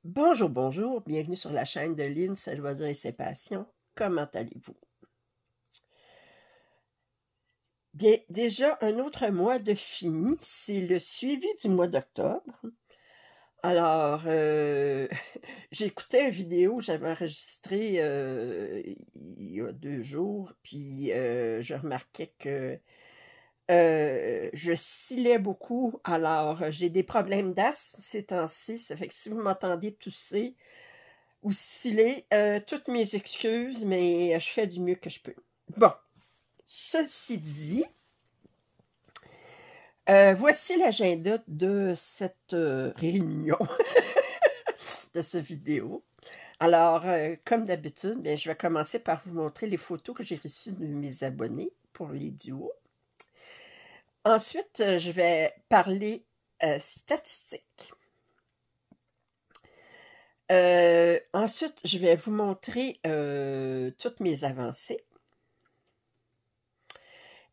Bonjour, bonjour, bienvenue sur la chaîne de Lynn, ses loisirs et ses passions. Comment allez-vous? Bien, déjà un autre mois de fini, c'est le suivi du mois d'octobre. Alors, j'écoutais une vidéo, j'avais enregistré il y a 2 jours, puis je remarquais que je silais beaucoup. Alors, j'ai des problèmes d'asthme ces temps-ci, ça fait que si vous m'entendez tousser, ou sciller, toutes mes excuses, mais je fais du mieux que je peux. Bon, ceci dit, voici l'agenda de cette réunion, de cette vidéo. Alors, comme d'habitude, bien, je vais commencer par vous montrer les photos que j'ai reçues de mes abonnés pour les duos. Ensuite, je vais parler statistiques. Ensuite, je vais vous montrer toutes mes avancées.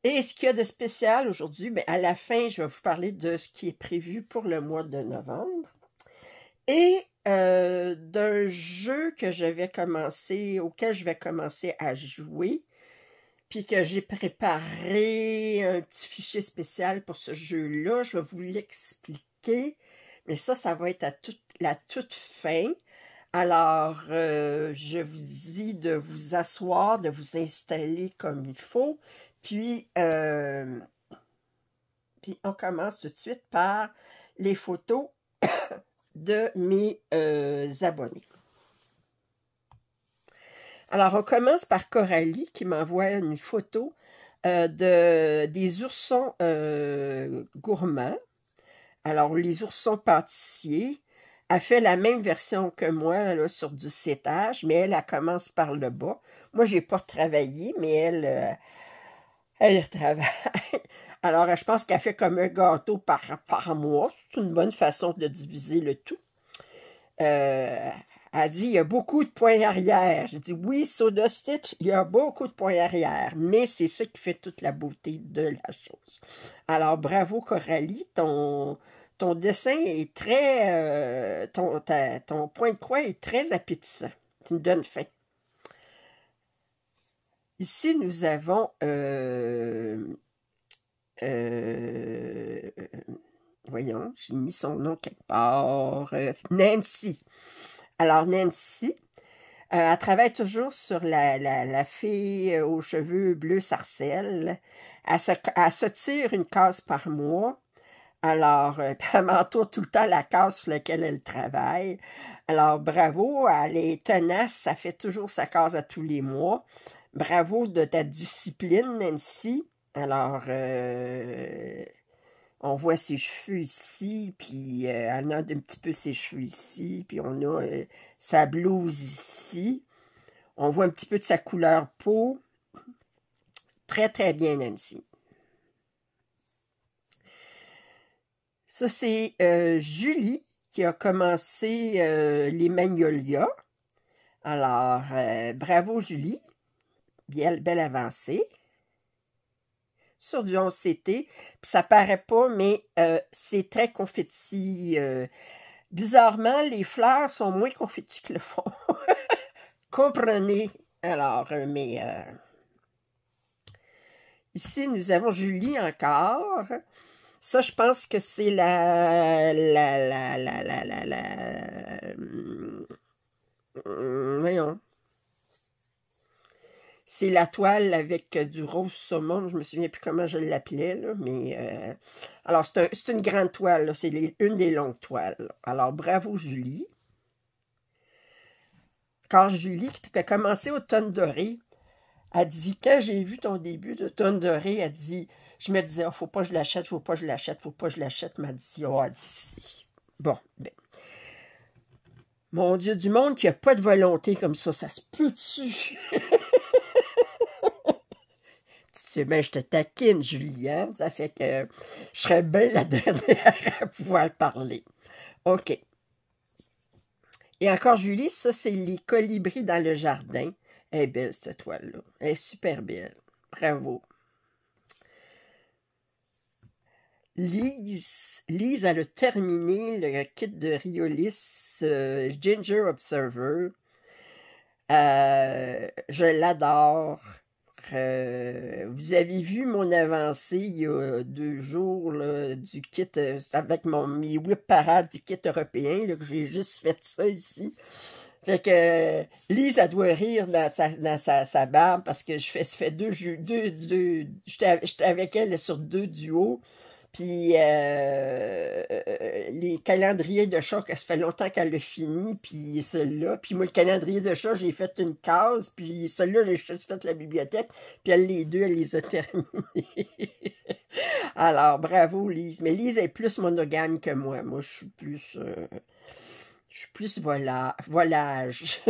Et ce qu'il y a de spécial aujourd'hui, bien, à la fin, je vais vous parler de ce qui est prévu pour le mois de novembre. Et d'un jeu que je vais commencer, auquel je vais commencer à jouer, puis que j'ai préparé un petit fichier spécial pour ce jeu-là. Je vais vous l'expliquer, mais ça va être à la toute fin. Alors, je vous dis de vous asseoir, de vous installer comme il faut, puis on commence tout de suite par les photos de mes abonnés. Alors, on commence par Coralie qui m'envoie une photo des oursons gourmands. Alors, les oursons pâtissiers. Elle fait la même version que moi là, sur du cétage, mais elle commence par le bas. Moi, je n'ai pas travaillé, mais elle travaille. Alors, je pense qu'elle fait comme un gâteau par mois. C'est une bonne façon de diviser le tout. Elle dit, il y a beaucoup de points arrière. Je dis, oui, Soda Stitch, il y a beaucoup de points arrière, mais c'est ça qui fait toute la beauté de la chose. Alors, bravo Coralie, ton dessin est très... ton point de croix est très appétissant. Tu me donnes faim. Ici, nous avons... voyons, j'ai mis son nom quelque part. Nancy. Alors, Nancy, elle travaille toujours sur la fille aux cheveux bleus sarcelles. Elle se tire une case par mois. Alors, elle m'entoure tout le temps la case sur laquelle elle travaille. Alors, bravo, elle est tenace, ça fait toujours sa case à tous les mois. Bravo de ta discipline, Nancy. Alors, on voit ses cheveux ici, puis elle a un petit peu ses cheveux ici, puis on a sa blouse ici. On voit un petit peu de sa couleur peau. Très, très bien, Nancy. Ça, c'est Julie qui a commencé les Magnolias. Alors, bravo Julie. Belle avancée. Sur du 11CT. Puis ça paraît pas, mais c'est très confetti. Bizarrement, les fleurs sont moins confettis que le fond. Comprenez. Alors, mais ici, nous avons Julie encore. Ça, je pense que c'est voyons. C'est la toile avec du rose saumon. Je ne me souviens plus comment je l'appelais, mais... alors, c'est une grande toile. C'est une des longues toiles. Alors, bravo, Julie. Car Julie, qui a commencé au tonne doré, a dit, quand j'ai vu ton début de tonne doré, elle dit, je me disais, oh, faut pas que je l'achète, faut pas que je l'achète, faut pas que je l'achète. M'a dit, oh, d'ici. Bon, ben. Mon Dieu, du monde qui n'a pas de volonté comme ça se peut-tu? Tu sais bien, je te taquine, Julien. Ça fait que je serais bien la dernière à pouvoir parler. OK. Et encore, Julie, ça, c'est les colibris dans le jardin. Elle est belle, cette toile-là. Elle est super belle. Bravo. Lise, elle a terminé le kit de Riolis Ginger Observer. Je l'adore. Vous avez vu mon avancée il y a 2 jours là, du kit avec mes whip parades du kit européen, là, que j'ai juste fait ça ici. Fait que Lise, elle doit rire dans sa barbe parce que ça fait j'étais avec elle sur 2 duos. Puis les calendriers de chat, ça fait longtemps qu'elle l'a fini, puis celui-là. Puis moi, le calendrier de chat, j'ai fait une case, puis celui-là, j'ai juste fait la bibliothèque, puis elle les a terminés. Alors, bravo, Lise. Mais Lise est plus monogame que moi. Moi, je suis plus volage.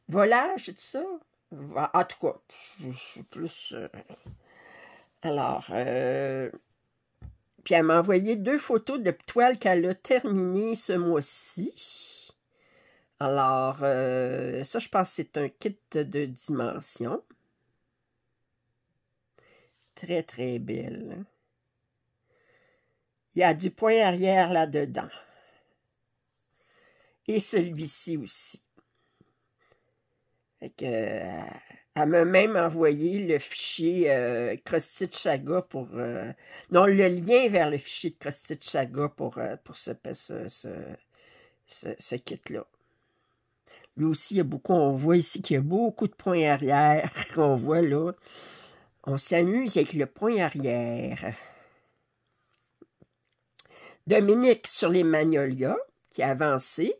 Volage, c'est ça? En tout cas, je suis plus... Alors, puis elle m'a envoyé 2 photos de toiles qu'elle a terminées ce mois-ci. Alors, ça, je pense que c'est un kit de dimension. Très, très belle. Il y a du point arrière là-dedans. Et celui-ci aussi. Fait que, elle m'a même envoyé le fichier Cross-Stitch Saga pour... non, le lien vers le fichier de Cross-Stitch Saga pour ce kit-là. Lui aussi, il y a beaucoup, on voit ici qu'il y a beaucoup de points arrière. On voit là. On s'amuse avec le point arrière. Dominique sur les magnolias, qui a avancé.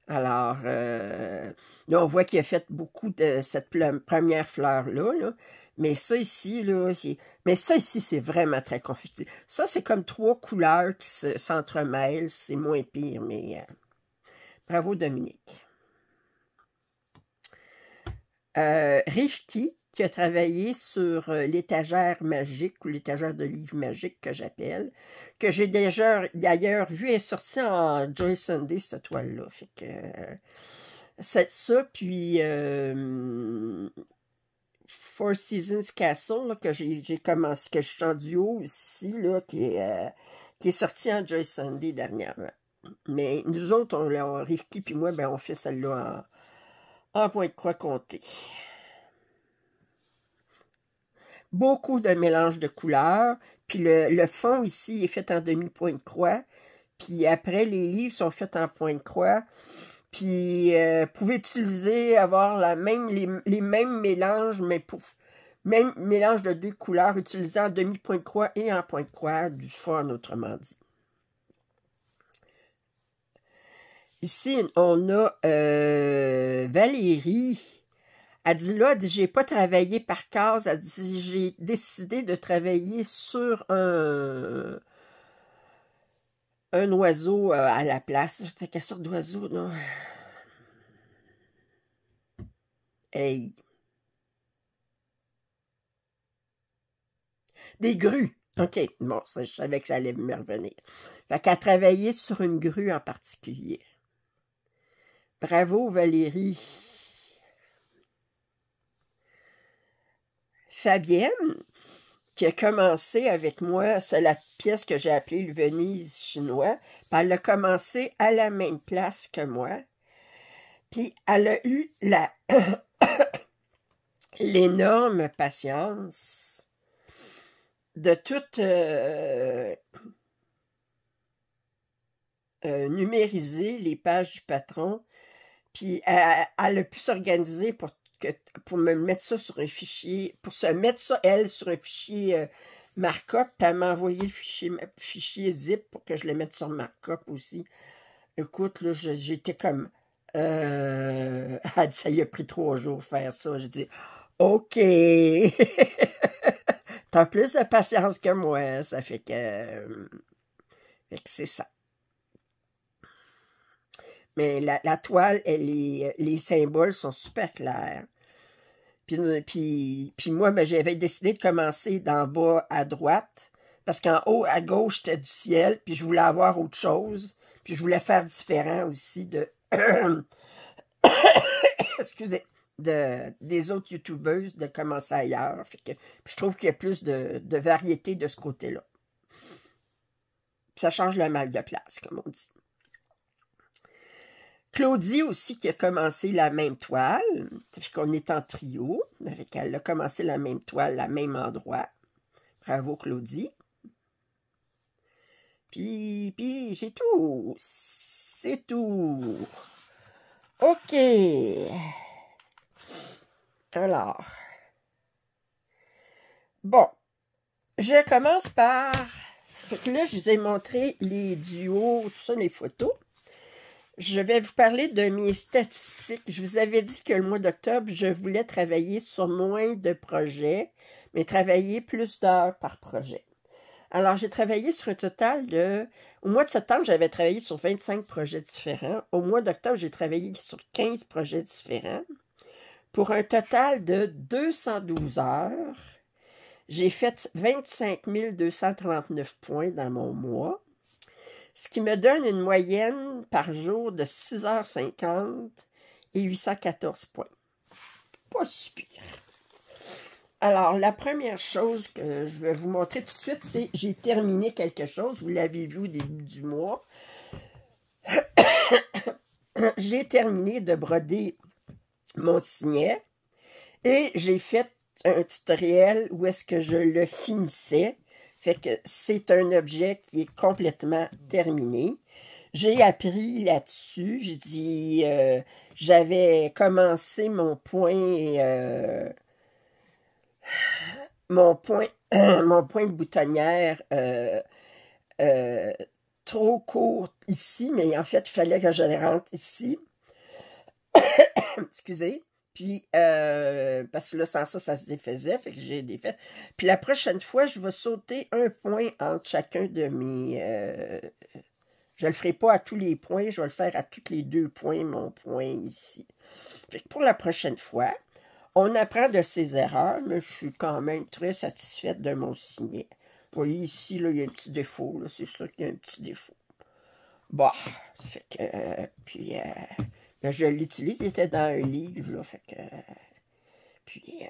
Alors, là, on voit qu'il a fait beaucoup de cette première fleur-là, là. Mais ça ici, là, c'est vraiment très confus. Ça, c'est comme 3 couleurs qui s'entremêlent. C'est moins pire, mais bravo, Dominique. Rifki, qui a travaillé sur l'étagère magique, ou l'étagère de livres magiques que j'appelle, que j'ai déjà d'ailleurs vu, elle est sortie en Joy Sunday, cette toile-là. Fait que c'est ça, puis Four Seasons Castle, là, que j'ai commencé, que je suis en duo aussi, là, qui est sorti en Joy Sunday dernièrement. Mais nous autres, Rifki puis moi, ben, on fait celle-là en point de croix compté. Beaucoup de mélange de couleurs. Puis le fond ici est fait en demi-point de croix. Puis après, les livres sont faits en point de croix. Puis vous pouvez utiliser, avoir les mêmes mélanges, mais même mélange de 2 couleurs utilisés en demi-point de croix et en point de croix, du fond, autrement dit. Ici, on a Valérie. Elle dit là, j'ai pas travaillé par case. Elle dit, j'ai décidé de travailler sur un oiseau à la place. C'était quelle sorte d'oiseau, non? Hey! Des grues! OK, bon, ça, je savais que ça allait me revenir. Fait qu'elle a travaillé sur une grue en particulier. Bravo, Valérie! Fabienne, qui a commencé avec moi, c'est la pièce que j'ai appelée le Venise chinois, puis elle a commencé à la même place que moi, puis elle a eu l'énorme patience de tout numériser les pages du patron, puis elle a pu s'organiser pour me mettre ça sur un fichier, pour se mettre ça, elle, sur un fichier markup, puis elle m'a envoyé le fichier zip pour que je le mette sur markup aussi. Écoute, là, j'étais comme... elle dit, ça lui a pris 3 jours faire ça. J'ai dit, OK! T'as plus de patience que moi, ça fait que c'est ça. Mais la toile, les symboles sont super clairs. Puis moi, ben, j'avais décidé de commencer d'en bas à droite, parce qu'en haut, à gauche, c'était du ciel, puis je voulais avoir autre chose, puis je voulais faire différent aussi de... Excusez, des autres YouTubeuses de commencer ailleurs. Fait que, puis je trouve qu'il y a plus de variété de ce côté-là. Ça change le mal de place, comme on dit. Claudie aussi qui a commencé la même toile. Ça fait qu'on est en trio. Avec elle a commencé la même toile, à même endroit. Bravo Claudie. Puis c'est tout. C'est tout. OK. Alors. Bon. Je commence par... Fait que là, je vous ai montré les duos, tout ça, les photos. Je vais vous parler de mes statistiques. Je vous avais dit que le mois d'octobre, je voulais travailler sur moins de projets, mais travailler plus d'heures par projet. Alors, j'ai travaillé sur un total de... Au mois de septembre, j'avais travaillé sur 25 projets différents. Au mois d'octobre, j'ai travaillé sur 15 projets différents. Pour un total de 212 heures, j'ai fait 25 239 points dans mon mois, ce qui me donne une moyenne par jour de 6h50 et 814 points. Pas si pire. Alors, la première chose que je vais vous montrer tout de suite, c'est que j'ai terminé quelque chose. Vous l'avez vu au début du mois. J'ai terminé de broder mon signet et j'ai fait un tutoriel où est-ce que je le finissais. Fait que c'est un objet qui est complètement terminé. J'ai appris là-dessus. J'ai dit, j'avais commencé mon point de boutonnière trop court ici, mais en fait, il fallait que je le rentre ici. Excusez. Puis, parce que là, sans ça, ça se défaisait, fait que j'ai défait. Puis la prochaine fois, je vais sauter un point entre chacun de mes... je le ferai pas à tous les points, je vais le faire à tous les 2 points, mon point ici. Fait que pour la prochaine fois, on apprend de ses erreurs, mais je suis quand même très satisfaite de mon signet. Vous voyez, ici, là, il y a un petit défaut, c'est sûr qu'il y a un petit défaut. Bon, ça fait que... puis... ben, je l'utilise, il était dans un livre, là, fait que... Puis...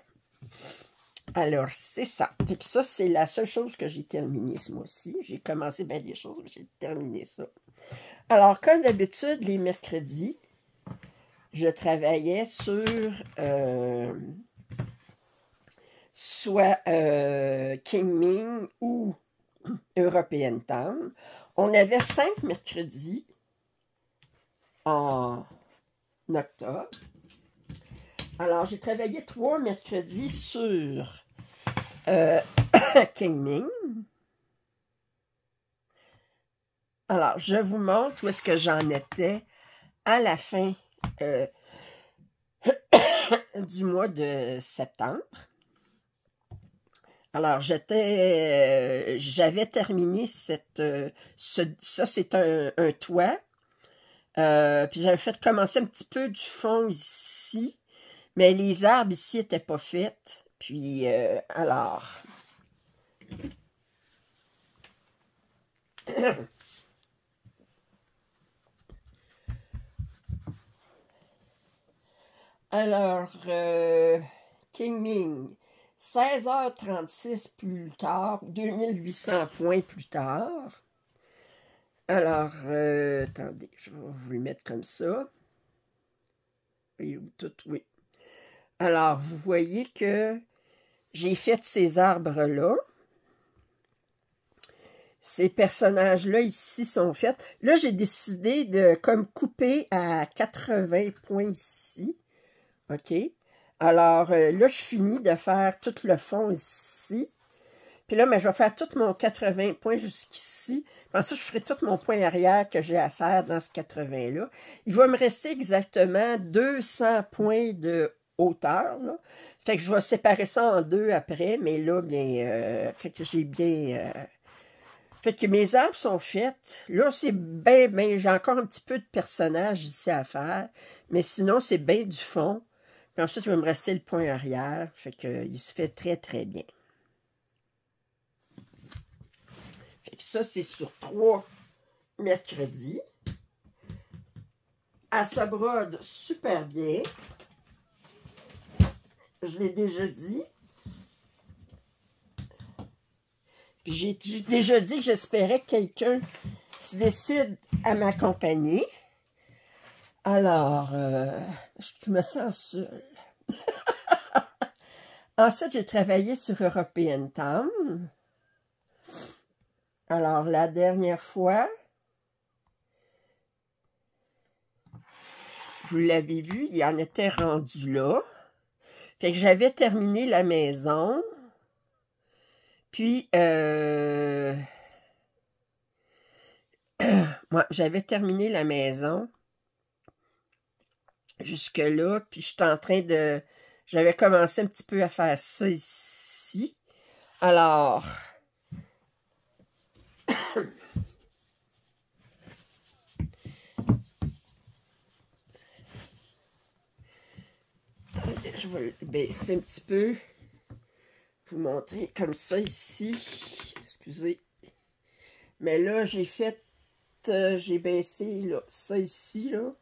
alors, c'est ça. Fait que ça, c'est la seule chose que j'ai terminée ce mois-ci. J'ai commencé bien des choses, mais j'ai terminé ça. Alors, comme d'habitude, les mercredis, je travaillais sur soit King-Ming ou European Town. On avait 5 mercredis en octobre. Alors, j'ai travaillé 3 mercredis sur King-Ming. Alors, je vous montre où est-ce que j'en étais à la fin du mois de septembre. Alors, j'avais terminé cette... ça, c'est un toit. Puis j'avais fait commencer un petit peu du fond ici. Mais les arbres ici n'étaient pas faits. Puis, alors... alors, King-Ming, 16h36 plus tard, 2800 points plus tard. Alors, attendez, je vais vous le mettre comme ça. Et tout, oui. Alors, vous voyez que j'ai fait ces arbres-là. Ces personnages-là ici sont faits. Là, j'ai décidé de comme couper à 80 points ici. OK? Alors, là, je finis de faire tout le fond ici. Puis là, je vais faire tout mon 80 points jusqu'ici. Ensuite, je ferai tout mon point arrière que j'ai à faire dans ce 80-là. Il va me rester exactement 200 points de hauteur, là. Fait que je vais séparer ça en 2 après, mais là, bien, fait que j'ai bien... fait que mes arbres sont faits. Là, c'est bien, j'ai encore un petit peu de personnages ici à faire, mais sinon, c'est bien du fond. Puis ensuite, il va me rester le point arrière, fait que il se fait très, très bien. Fait que ça, c'est sur 3 mercredis. Elle se brode super bien. je l'ai déjà dit. Puis j'ai déjà dit que j'espérais que quelqu'un se décide à m'accompagner. Alors, je me sens seule. Ensuite, j'ai travaillé sur European Town. Alors, la dernière fois, vous l'avez vu, il en était rendu là. Fait que j'avais terminé la maison. Puis, moi, j'avais terminé la maison jusque-là. Puis, j'étais en train de... J'avais commencé un petit peu à faire ça ici. Alors... Je vais le baisser un petit peu. Vous montrer comme ça ici. Excusez. Mais là, j'ai fait... j'ai baissé là, ça ici, là.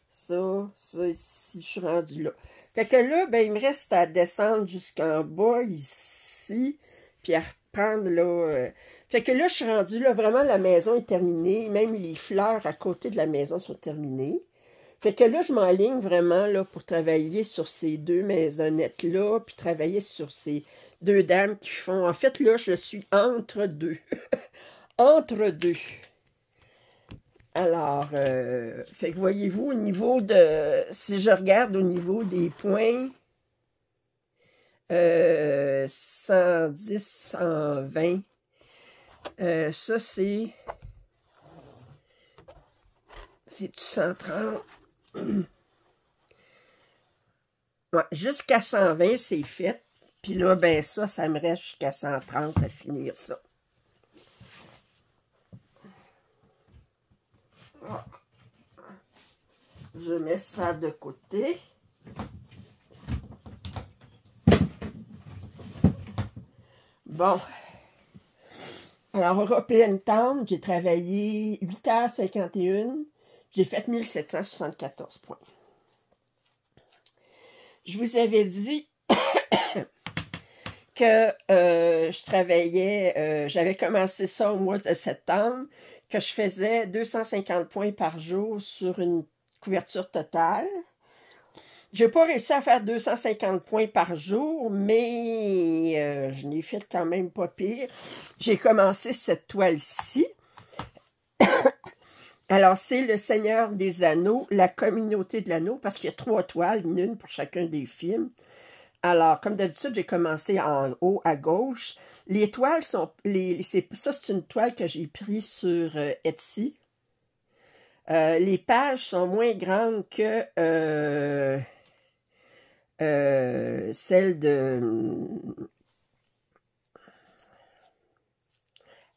Ça ici. Je suis rendue là. Fait que là, ben, il me reste à descendre jusqu'en bas, ici. Puis à reprendre, là... Fait que là, je suis rendue là. Vraiment, la maison est terminée. Même les fleurs à côté de la maison sont terminées. Fait que là, je m'enligne vraiment là, pour travailler sur ces deux maisonnettes-là, puis travailler sur ces deux dames qui font... En fait, là, je suis entre deux. Entre deux. Alors, fait que voyez-vous, au niveau de... Si je regarde au niveau des points, 110, 120, ça c'est... C'est-tu 130? Ouais, jusqu'à 120, c'est fait. Puis là, ben ça me reste jusqu'à 130 à finir ça. Je mets ça de côté. Bon. Alors, European Town, j'ai travaillé 8h51. J'ai fait 1774 points. Je vous avais dit que je travaillais, j'avais commencé ça au mois de septembre, que je faisais 250 points par jour sur une couverture totale. Je n'ai pas réussi à faire 250 points par jour, mais je n'ai fait quand même pas pire. J'ai commencé cette toile-ci. Alors, c'est le Seigneur des Anneaux, la communauté de l'anneau, parce qu'il y a 3 toiles, une pour chacun des films. Alors, comme d'habitude, j'ai commencé en haut à gauche. Les toiles sont... ça, c'est une toile que j'ai prise sur Etsy. Les pages sont moins grandes que celles de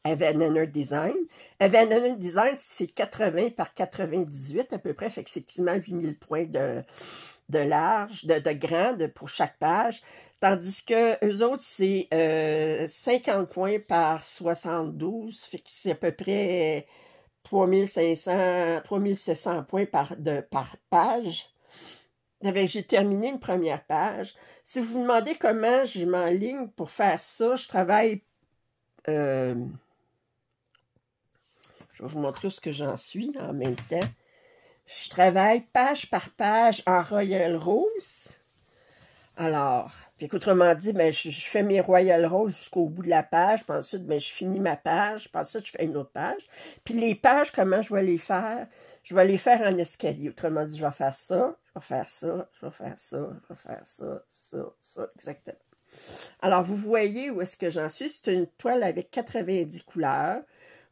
Avenonner Design. Avenonner Design, c'est 80 par 98 à peu près, fait que c'est quasiment 8000 points de large, de grand pour chaque page. Tandis que eux autres, c'est 50 points par 72, fait que c'est à peu près 3500, 3700 points par page. J'ai terminé une première page. Si vous vous demandez comment je m'enligne pour faire ça, je travaille... je vais vous montrer où ce que j'en suis en même temps. Je travaille page par page en Royal Rose. Alors, autrement dit, ben, je fais mes Royal Rose jusqu'au bout de la page. Puis ensuite, ben, je finis ma page. Puis ensuite, je fais une autre page. Puis les pages, comment je vais les faire? Je vais les faire en escalier. Autrement dit, je vais faire ça, je vais faire ça, je vais faire ça, je vais faire ça, ça, exactement. Alors, vous voyez où est-ce que j'en suis? C'est une toile avec 90 couleurs.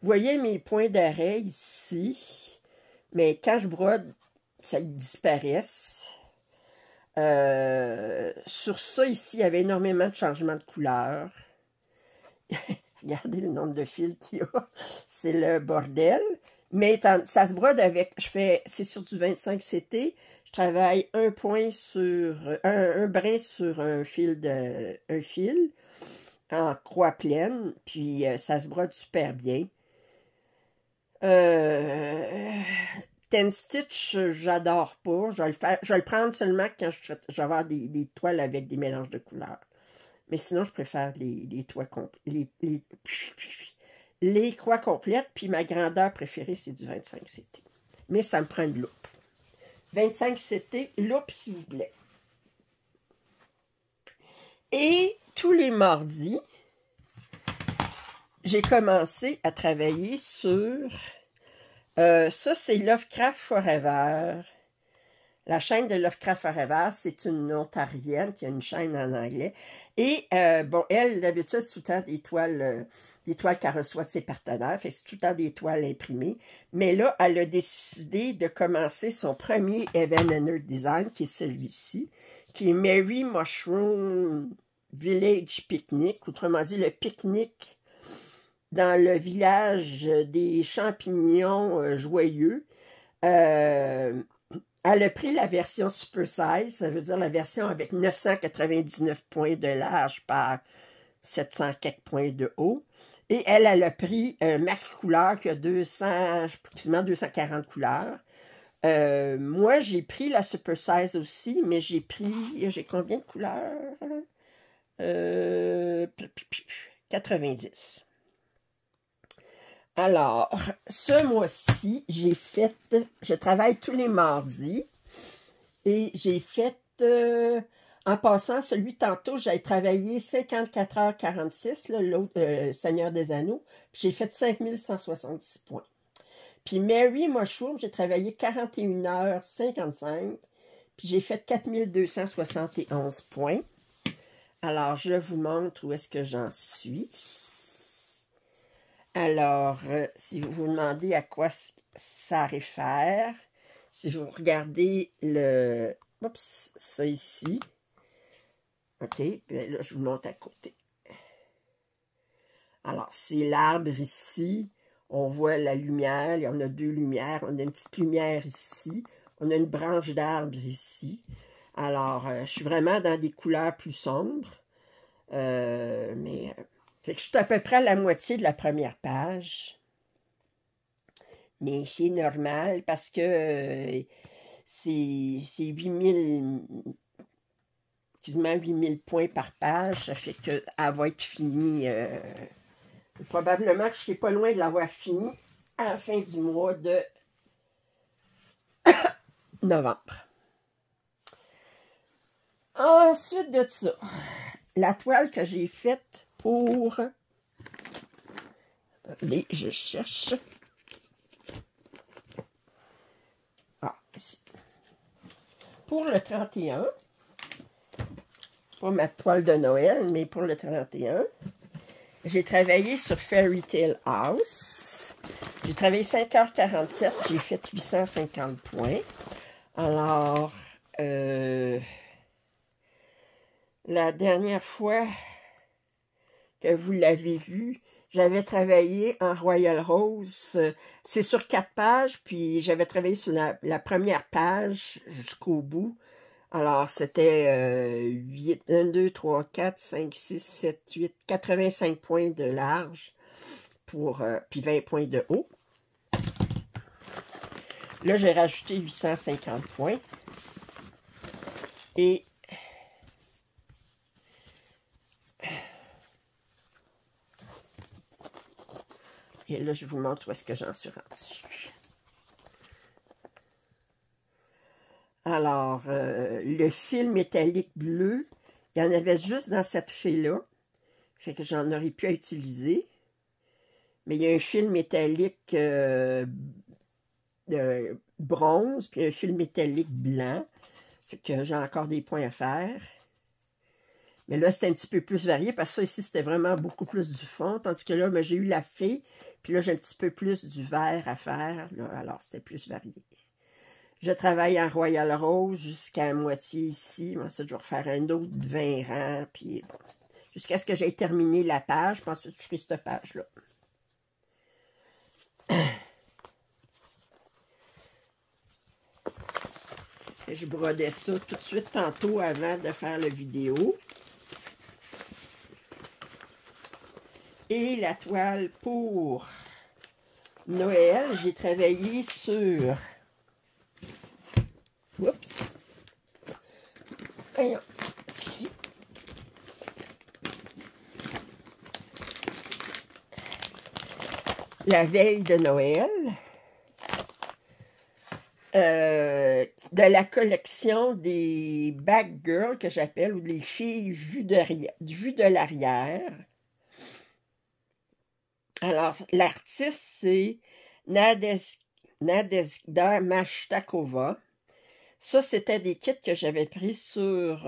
Vous voyez mes points d'arrêt ici. Mais quand je brode, ça disparaisse. Sur ça, ici, il y avait énormément de changements de couleur. Regardez le nombre de fils qu'il y a. C'est le bordel. Mais ça se brode avec... c'est sur du 25 CT. Je travaille un point sur... Un brin sur un fil en croix pleine. Puis ça se brode super bien. Ten Stitch, j'adore pas. Je vais le prendre seulement quand je vais avoir des toiles avec des mélanges de couleurs. Mais sinon, je préfère les toiles complètes. Les croix complètes, puis ma grandeur préférée, c'est du 25 CT. Mais ça me prend une loupe. 25 CT, loupe s'il vous plaît. Et tous les mardis, j'ai commencé à travailler sur... ça, c'est Lovecraft Forever. La chaîne de Lovecraft Forever, c'est une Ontarienne qui a une chaîne en anglais. Et, bon, elle, d'habitude, c'est tout le temps des toiles qu'elle reçoit de ses partenaires. Fait que c'est tout le temps des toiles imprimées. Mais là, elle a décidé de commencer son premier Heaven and Earth Design, qui est celui-ci, qui est Merry Mushroom Village Picnic. Autrement dit, le pique-nique dans le village des champignons joyeux. Elle a pris la version Super Size, ça veut dire la version avec 999 points de large par 700 quelques points de haut. Et elle a pris Max Couleur qui a quasiment 240 couleurs. Moi, j'ai pris la Super Size aussi, mais j'ai combien de couleurs? 90. Alors, ce mois-ci, je travaille tous les mardis et j'ai fait, en passant, celui tantôt, j'ai travaillé 54h46, l'autre Seigneur des Anneaux, puis j'ai fait 5166 points. Puis Merry Mushroom, j'ai travaillé 41h55, puis j'ai fait 4271 points. Alors, je vous montre où est-ce que j'en suis. Alors, si vous vous demandez à quoi ça réfère, si vous regardez ça ici, OK, puis là, je vous montre à côté. Alors, c'est l'arbre ici, on voit la lumière, il y en a deux lumières, on a une petite lumière ici, on a une branche d'arbre ici. Alors, je suis vraiment dans des couleurs plus sombres, fait que je suis à peu près à la moitié de la première page. Mais c'est normal parce que c'est 8000, quasiment 8000 points par page. Ça fait qu'elle va être finie. Probablement que je ne serai pas loin de l'avoir finie à la fin du mois de novembre. Ensuite de ça, la toile que j'ai faite pour... Attendez, je cherche. Ah, ici. Pour le 31, pas ma toile de Noël, mais pour le 31, j'ai travaillé sur Fairy Tale House. J'ai travaillé 5h47, j'ai fait 850 points. Alors, la dernière fois que vous l'avez vu, j'avais travaillé en Royal Rose. C'est sur 4 pages, puis j'avais travaillé sur la première page jusqu'au bout. Alors, c'était 1, 2, 3, 4, 5, 6, 7, 8, 85 points de large, puis 20 points de haut. Là, j'ai rajouté 850 points. Et là, je vous montre où est-ce que j'en suis rendu. Alors, le fil métallique bleu, il y en avait juste dans cette fée-là. Fait que j'en aurais pu utiliser. Mais il y a un fil métallique bronze, puis un fil métallique blanc. Fait que j'ai encore des points à faire. Mais là, c'était un petit peu plus varié, parce que ça, ici, c'était vraiment beaucoup plus du fond. Tandis que là, ben, j'ai eu la fée, puis là, j'ai un petit peu plus du vert à faire. Là, alors, c'était plus varié. Je travaille en Royal Rose jusqu'à moitié ici. Ensuite, je vais refaire un autre 20 rangs, puis bon, jusqu'à ce que j'aie terminé la page. Je pense que je ferai cette page-là. Je brodais ça tout de suite tantôt avant de faire la vidéo. Et la toile pour Noël, j'ai travaillé sur voyons. La veille de Noël, de la collection des Bag Girls que j'appelle, ou des filles vues de l'arrière. Alors, l'artiste, c'est Nadezhda Mashtakova. Ça, c'était des kits que j'avais pris sur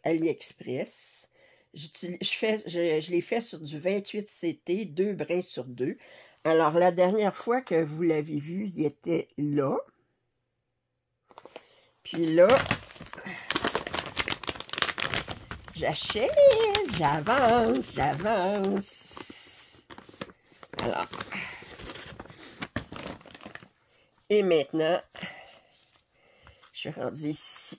AliExpress. Je l'ai fait sur du 28CT, 2 brins sur 2. Alors, la dernière fois que vous l'avez vu, il était là. Puis là, j'achète, j'avance. Alors, et maintenant, je suis rendue ici.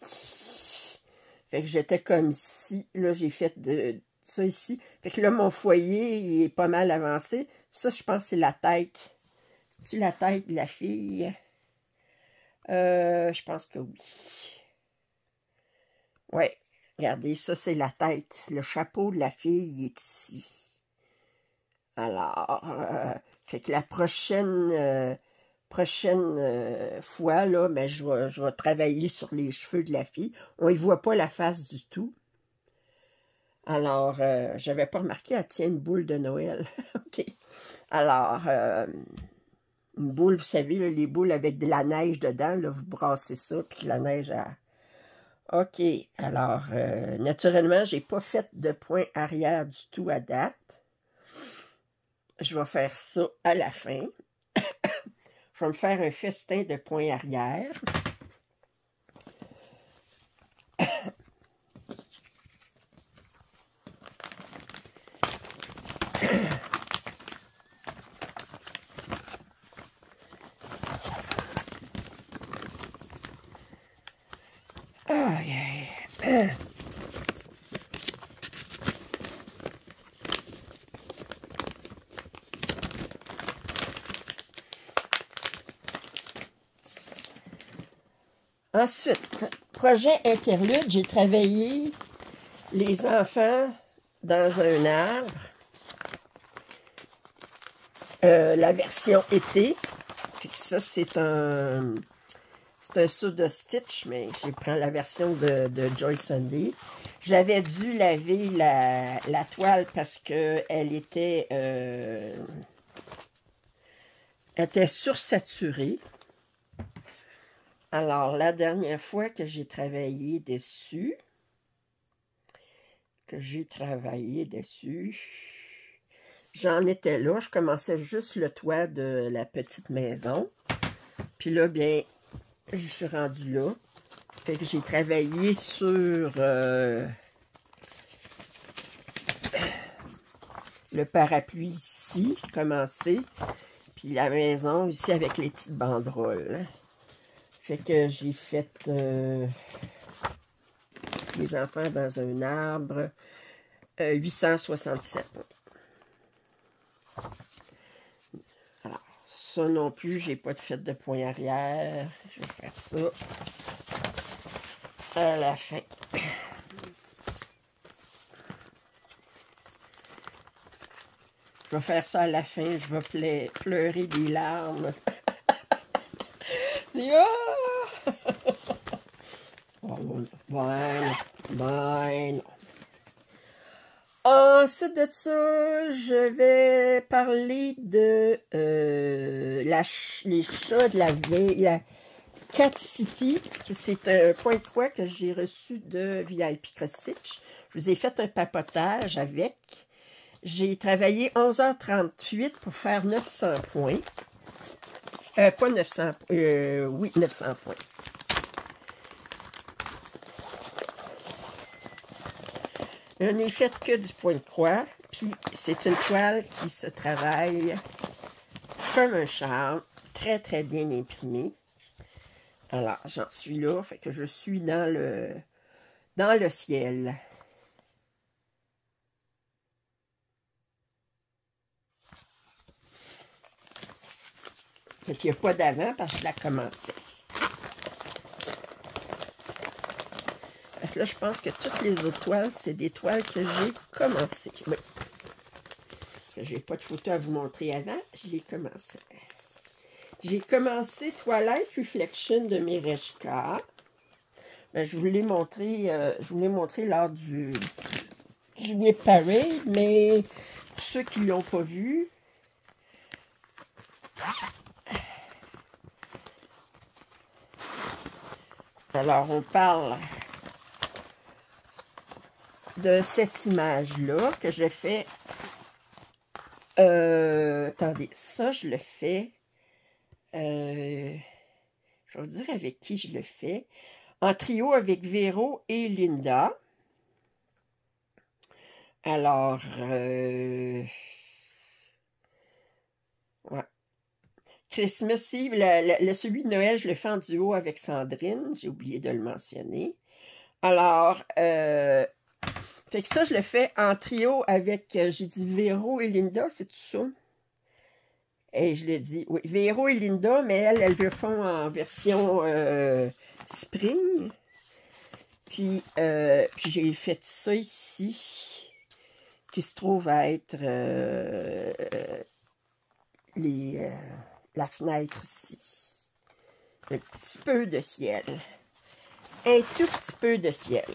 Fait que j'étais comme ici. Là, j'ai fait de ça ici. Fait que là, mon foyer, il est pas mal avancé. Ça, je pense que c'est la tête. C'est-tu la tête de la fille? Je pense que oui. Ouais. Regardez, ça, c'est la tête. Le chapeau de la fille, il est ici. Alors, fait que la prochaine fois, là, ben, je vais travailler sur les cheveux de la fille. On ne voit pas la face du tout. Alors, j'avais pas remarqué, elle tient une boule de Noël. OK. Alors, une boule, vous savez, là, les boules avec de la neige dedans, là, vous brassez ça, puis la neige a... OK. Alors, naturellement, j'ai pas fait de point arrière du tout à date. Je vais faire ça à la fin. Je vais me faire un festin de point arrière. Ensuite, projet interlude, j'ai travaillé les enfants dans un arbre. La version été. Fait que ça, c'est un Soda Stitch, mais je prends la version de Joy Sunday. J'avais dû laver la toile parce qu'elle était sursaturée. Alors, la dernière fois que j'ai travaillé dessus, j'en étais là. Je commençais juste le toit de la petite maison. Puis là, bien, je suis rendue là. Fait que j'ai travaillé sur le parapluie ici, commencé. Puis la maison ici avec les petites banderoles. Fait que j'ai fait les enfants dans un arbre, 867. Alors, ça non plus, j'ai pas fait de point arrière. Je vais faire ça à la fin. Je vais faire ça à la fin. Je vais pleurer des larmes. Ben. Ensuite de ça, je vais parler de les chats de la veille, la Cat City. C'est un point de croix que j'ai reçu de VIP Cross Stitch. Je vous ai fait un papotage avec. J'ai travaillé 11h38 pour faire 900 points. Pas 900, oui, 900 points. Je n'ai fait que du point de croix, puis c'est une toile qui se travaille comme un charme, très très bien imprimée. Alors, j'en suis là, fait que je suis dans le ciel. Fait qu'il n'y a pas d'avant parce que je la commençais. parce que là, je pense que toutes les autres toiles, c'est des toiles que j'ai commencées. Oui. Je n'ai pas de photo à vous montrer avant, je l'ai commencé. J'ai commencé Twilight Reflection de Merejka. Ben, je vous l'ai montré, lors du Whip Parade, mais pour ceux qui ne l'ont pas vu, alors on parle de cette image-là que je fais. Attendez, ça je le fais. Je vais vous dire avec qui je le fais. En trio avec Véro et Linda. Alors, ouais. Christmas Eve, celui de Noël, je le fais en duo avec Sandrine. J'ai oublié de le mentionner. Alors, fait que ça, je le fais en trio avec, j'ai dit Véro et Linda, c'est tout ça? Et je l'ai dit, oui, Véro et Linda, mais elles le font en version spring. Puis j'ai fait ça ici, qui se trouve à être la fenêtre ici. Un petit peu de ciel. Un tout petit peu de ciel.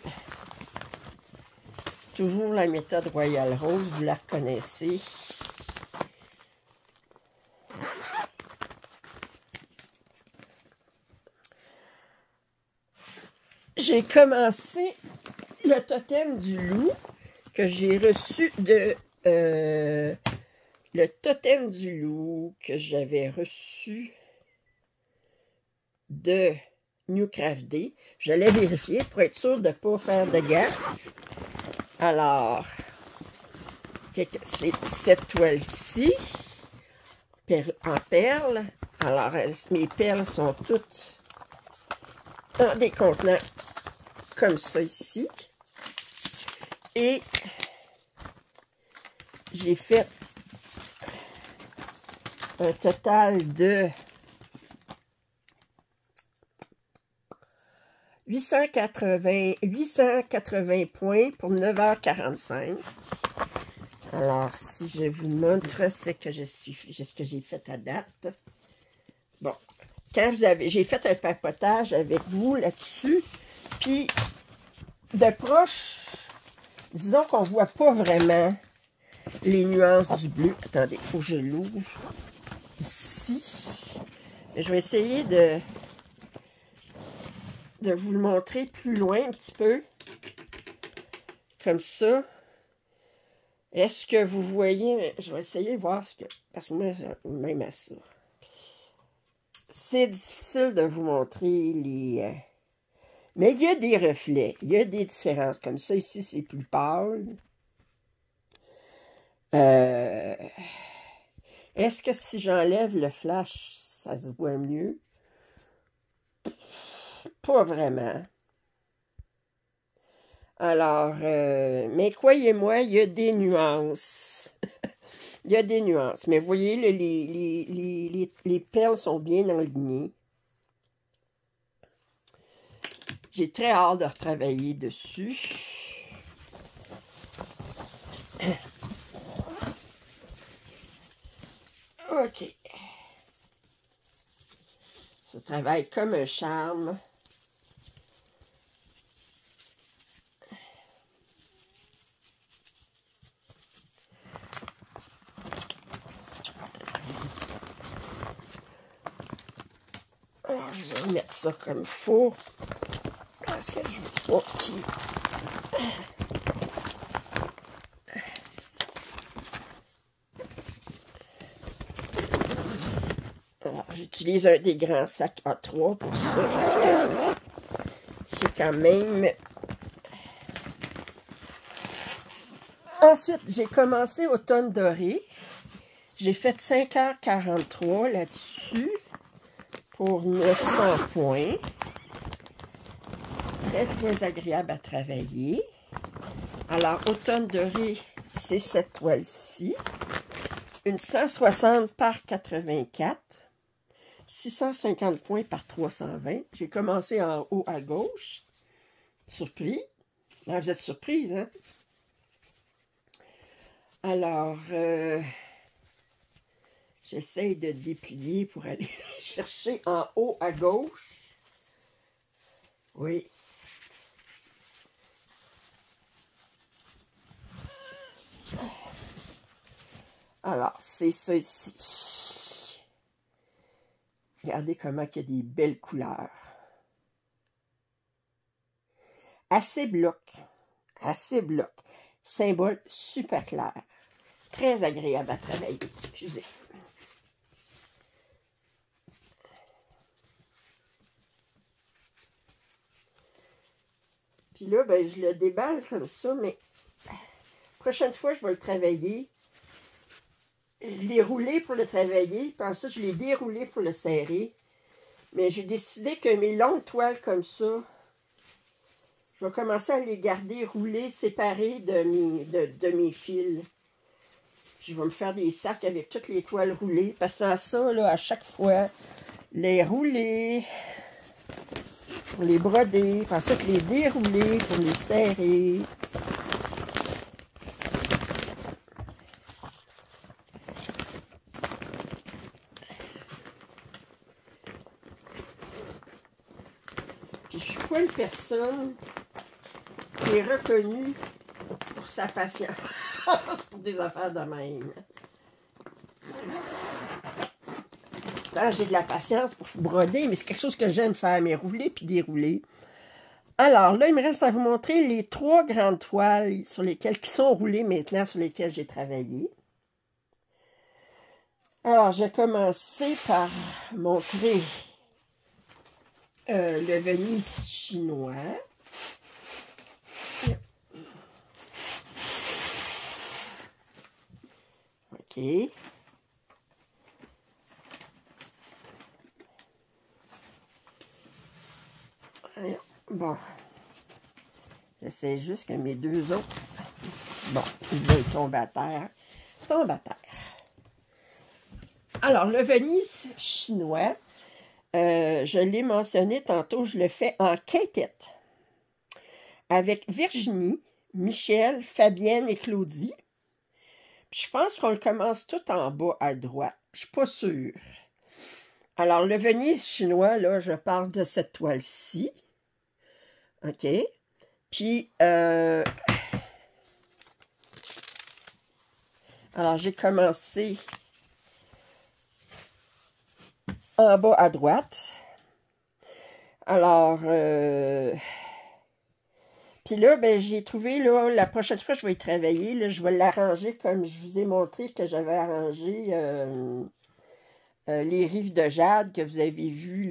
Toujours la méthode Royal Rose, vous la reconnaissez. J'ai commencé le totem du loup que j'ai reçu de... le totem du loup que j'avais reçu de New Craft Day. Je l'ai vérifié pour être sûr de ne pas faire de gaffe. Alors, c'est cette toile-ci, en perles. Alors, mes perles sont toutes dans des contenants comme ça ici. Et j'ai fait un total de 880 points pour 9h45. Alors, si je vous montre ce que j'ai fait à date. Bon, j'ai fait un papotage avec vous là-dessus, puis de proche, disons qu'on ne voit pas vraiment les nuances du bleu. Attendez, il faut que je l'ouvre ici. Je vais essayer de vous le montrer plus loin un petit peu. Comme ça. Est-ce que vous voyez... Je vais essayer de voir ce que... Parce que moi, même à ça. C'est difficile de vous montrer les... Mais il y a des reflets. Il y a des différences. Comme ça, ici, c'est plus pâle. Est-ce que si j'enlève le flash, ça se voit mieux? Pas vraiment. Alors, mais croyez-moi, il y a des nuances. Il y a des nuances. Mais vous voyez, les perles sont bien alignées. J'ai très hâte de retravailler dessus. OK. Ça travaille comme un charme. Alors, je vais mettre ça comme il faut. Parce que je veux pas qu'il... Alors, j'utilise un des grands sacs A3 pour ça. Parce que c'est quand même... Ensuite, j'ai commencé Automne doré. J'ai fait 5h43 là-dessus. Pour 900 points. Très, très agréable à travailler. Alors, Automne doré, c'est cette toile-ci. Une 160 par 84. 650 points par 320. J'ai commencé en haut à gauche. Surpris? Ah, vous êtes surprise, hein? Alors, j'essaye de déplier pour aller chercher en haut à gauche. Oui. Alors, c'est ça ici. Regardez comment il y a des belles couleurs. Assez bloc. Assez bloc. Symbole super clair. Très agréable à travailler. Excusez. Puis là, ben, je le déballe comme ça, mais prochaine fois, je vais le travailler. Je l'ai roulé pour le travailler, puis ensuite, je l'ai déroulé pour le serrer. Mais j'ai décidé que mes longues toiles comme ça, je vais commencer à les garder roulées, séparées de mes fils. Puis je vais me faire des sacs avec toutes les toiles roulées. Passant à ça, là, à chaque fois, les rouler, pour les broder, puis ensuite les dérouler pour les serrer. Puis je suis pas une personne qui est reconnue pour sa patience. pour des affaires de même. J'ai de la patience pour broder, mais c'est quelque chose que j'aime faire, mais rouler puis dérouler. Alors là, il me reste à vous montrer les 3 grandes toiles sur lesquelles, qui sont roulées maintenant, sur lesquelles j'ai travaillé. Alors, je vais commencer par montrer le Venise chinois. OK. Bon. J'essaie juste que mes 2 autres... Bon, ils tombent à terre. Tombent à terre. Alors, le Venise chinois, je l'ai mentionné tantôt, je le fais en quintette. Avec Virginie, Michel, Fabienne et Claudie. Puis je pense qu'on le commence tout en bas à droite. Je ne suis pas sûre. Alors, le Venise chinois, là, je parle de cette toile-ci. OK? Puis, alors, j'ai commencé en bas à droite. Alors, puis là, ben, j'ai trouvé, là, la prochaine fois, je vais y travailler. Là, je vais l'arranger comme je vous ai montré que j'avais arrangé les rives de jade, que vous avez vu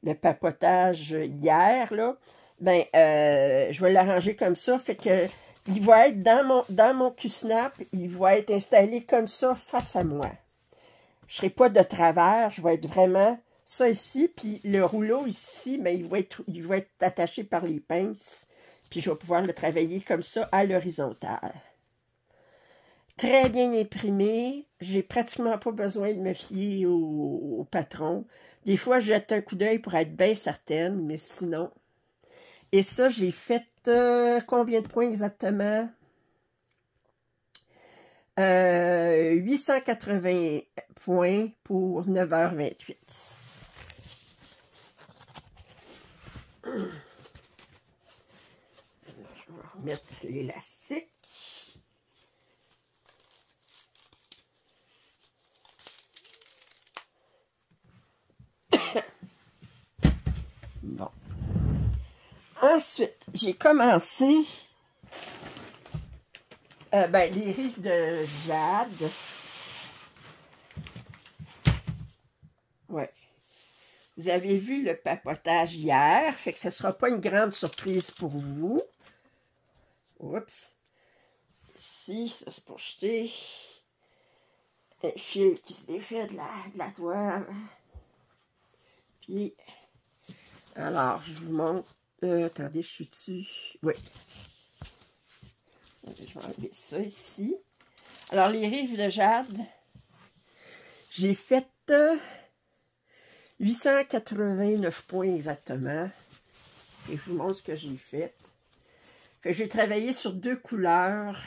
le papotage hier, là. Ben, je vais l'arranger comme ça, fait que il va être dans mon Q-Snap, il va être installé comme ça face à moi. Je ne serai pas de travers, je vais être vraiment ça ici, puis le rouleau ici, ben, il va être attaché par les pinces, puis je vais pouvoir le travailler comme ça à l'horizontale. Très bien imprimé, j'ai pratiquement pas besoin de me fier au patron. Des fois, je jette un coup d'œil pour être bien certaine, mais sinon... Et ça, j'ai fait combien de points exactement? 880 points pour 9h28. Je vais remettre l'élastique. Bon. Ensuite, j'ai commencé ben, les rives de jade. Ouais. Vous avez vu le papotage hier, fait que ce ne sera pas une grande surprise pour vous. Oups. Ici, ça c'est pour jeter un fil qui se défait de la toile. Puis, alors, je vous montre. Attendez, je suis dessus. Oui. Je vais enlever ça ici. Alors, les rives de jade, j'ai fait 889 points exactement. Et je vous montre ce que j'ai fait. Fait que j'ai travaillé sur deux couleurs.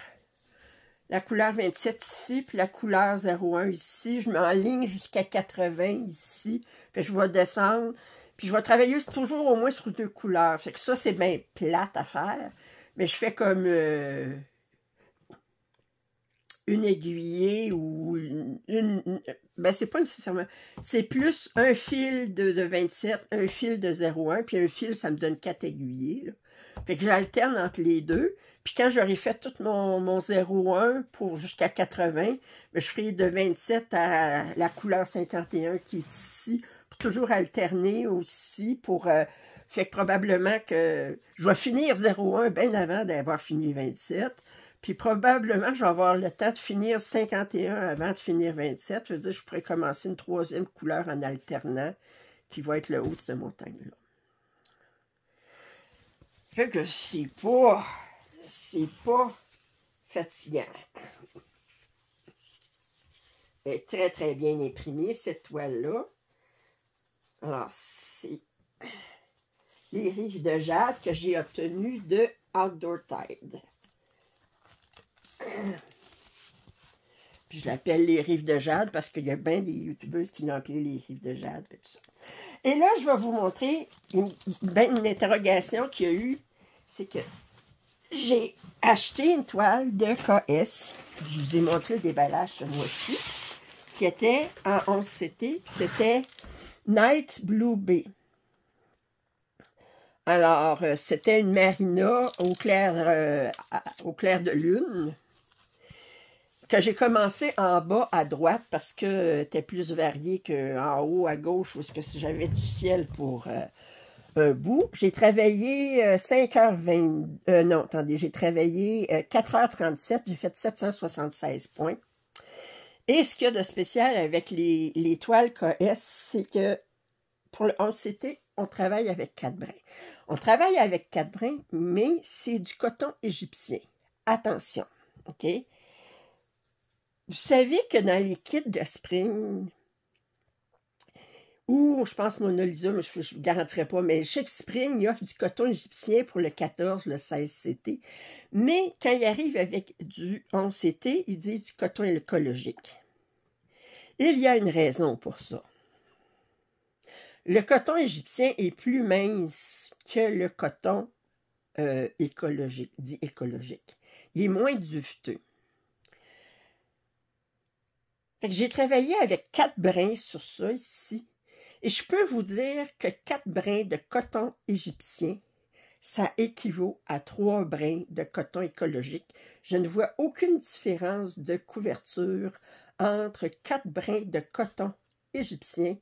La couleur 27 ici, puis la couleur 01 ici. Je m'enligne jusqu'à 80 ici. Fait que je vais descendre. Puis je vais travailler toujours au moins sur deux couleurs. Fait que ça, c'est bien plate à faire. Mais je fais comme une aiguillée ou ben c'est pas nécessairement. C'est plus un fil de 27, un fil de 01, puis un fil, ça me donne 4 aiguillés. Là. Fait que j'alterne entre les deux. Puis quand j'aurai fait tout mon 01 pour jusqu'à 80, ben je ferai de 27 à la couleur 51 qui est ici, pour toujours alterner aussi pour... fait que probablement que je vais finir 01 bien avant d'avoir fini 27. Puis probablement, je vais avoir le temps de finir 51 avant de finir 27. Je veux dire, je pourrais commencer une troisième couleur en alternant, qui va être le haut de cette montagne-là. Fait que c'est pas fatigant. Elle est très, très bien imprimée, cette toile-là. Alors, c'est les rives de jade que j'ai obtenues de Outdoor Tide. Puis je l'appelle les rives de jade parce qu'il y a bien des youtubeuses qui l'ont appelé les rives de jade et tout ça. Et là, je vais vous montrer une interrogation qu'il y a eu. C'est que j'ai acheté une toile de KS. Je vous ai montré le déballage ce mois-ci. Qui était en 11CT. C'était Night Blue Bay. Alors, c'était une marina au clair de lune. Que j'ai commencé en bas à droite parce que c'était plus varié qu'en haut à gauche où j'avais du ciel pour un bout. J'ai travaillé 5h20, non, attendez, j'ai travaillé 4h37, j'ai fait 776 points. Et ce qu'il y a de spécial avec les toiles KS, c'est que pour le 11CT, on travaille avec 4 brins. On travaille avec 4 brins, mais c'est du coton égyptien. Attention, OK? Vous savez que dans les kits de spring, ou je pense Mona Lisa, mais je ne garantirai pas, mais chaque spring, il offre du coton égyptien pour le 14, le 16CT. Mais quand il arrive avec du 11CT, ils disent du coton écologique. Il y a une raison pour ça. Le coton égyptien est plus mince que le coton écologique, dit écologique. Il est moins duveteux. J'ai travaillé avec 4 brins sur ça ici. Et je peux vous dire que 4 brins de coton égyptien, ça équivaut à 3 brins de coton écologique. Je ne vois aucune différence de couverture entre 4 brins de coton égyptien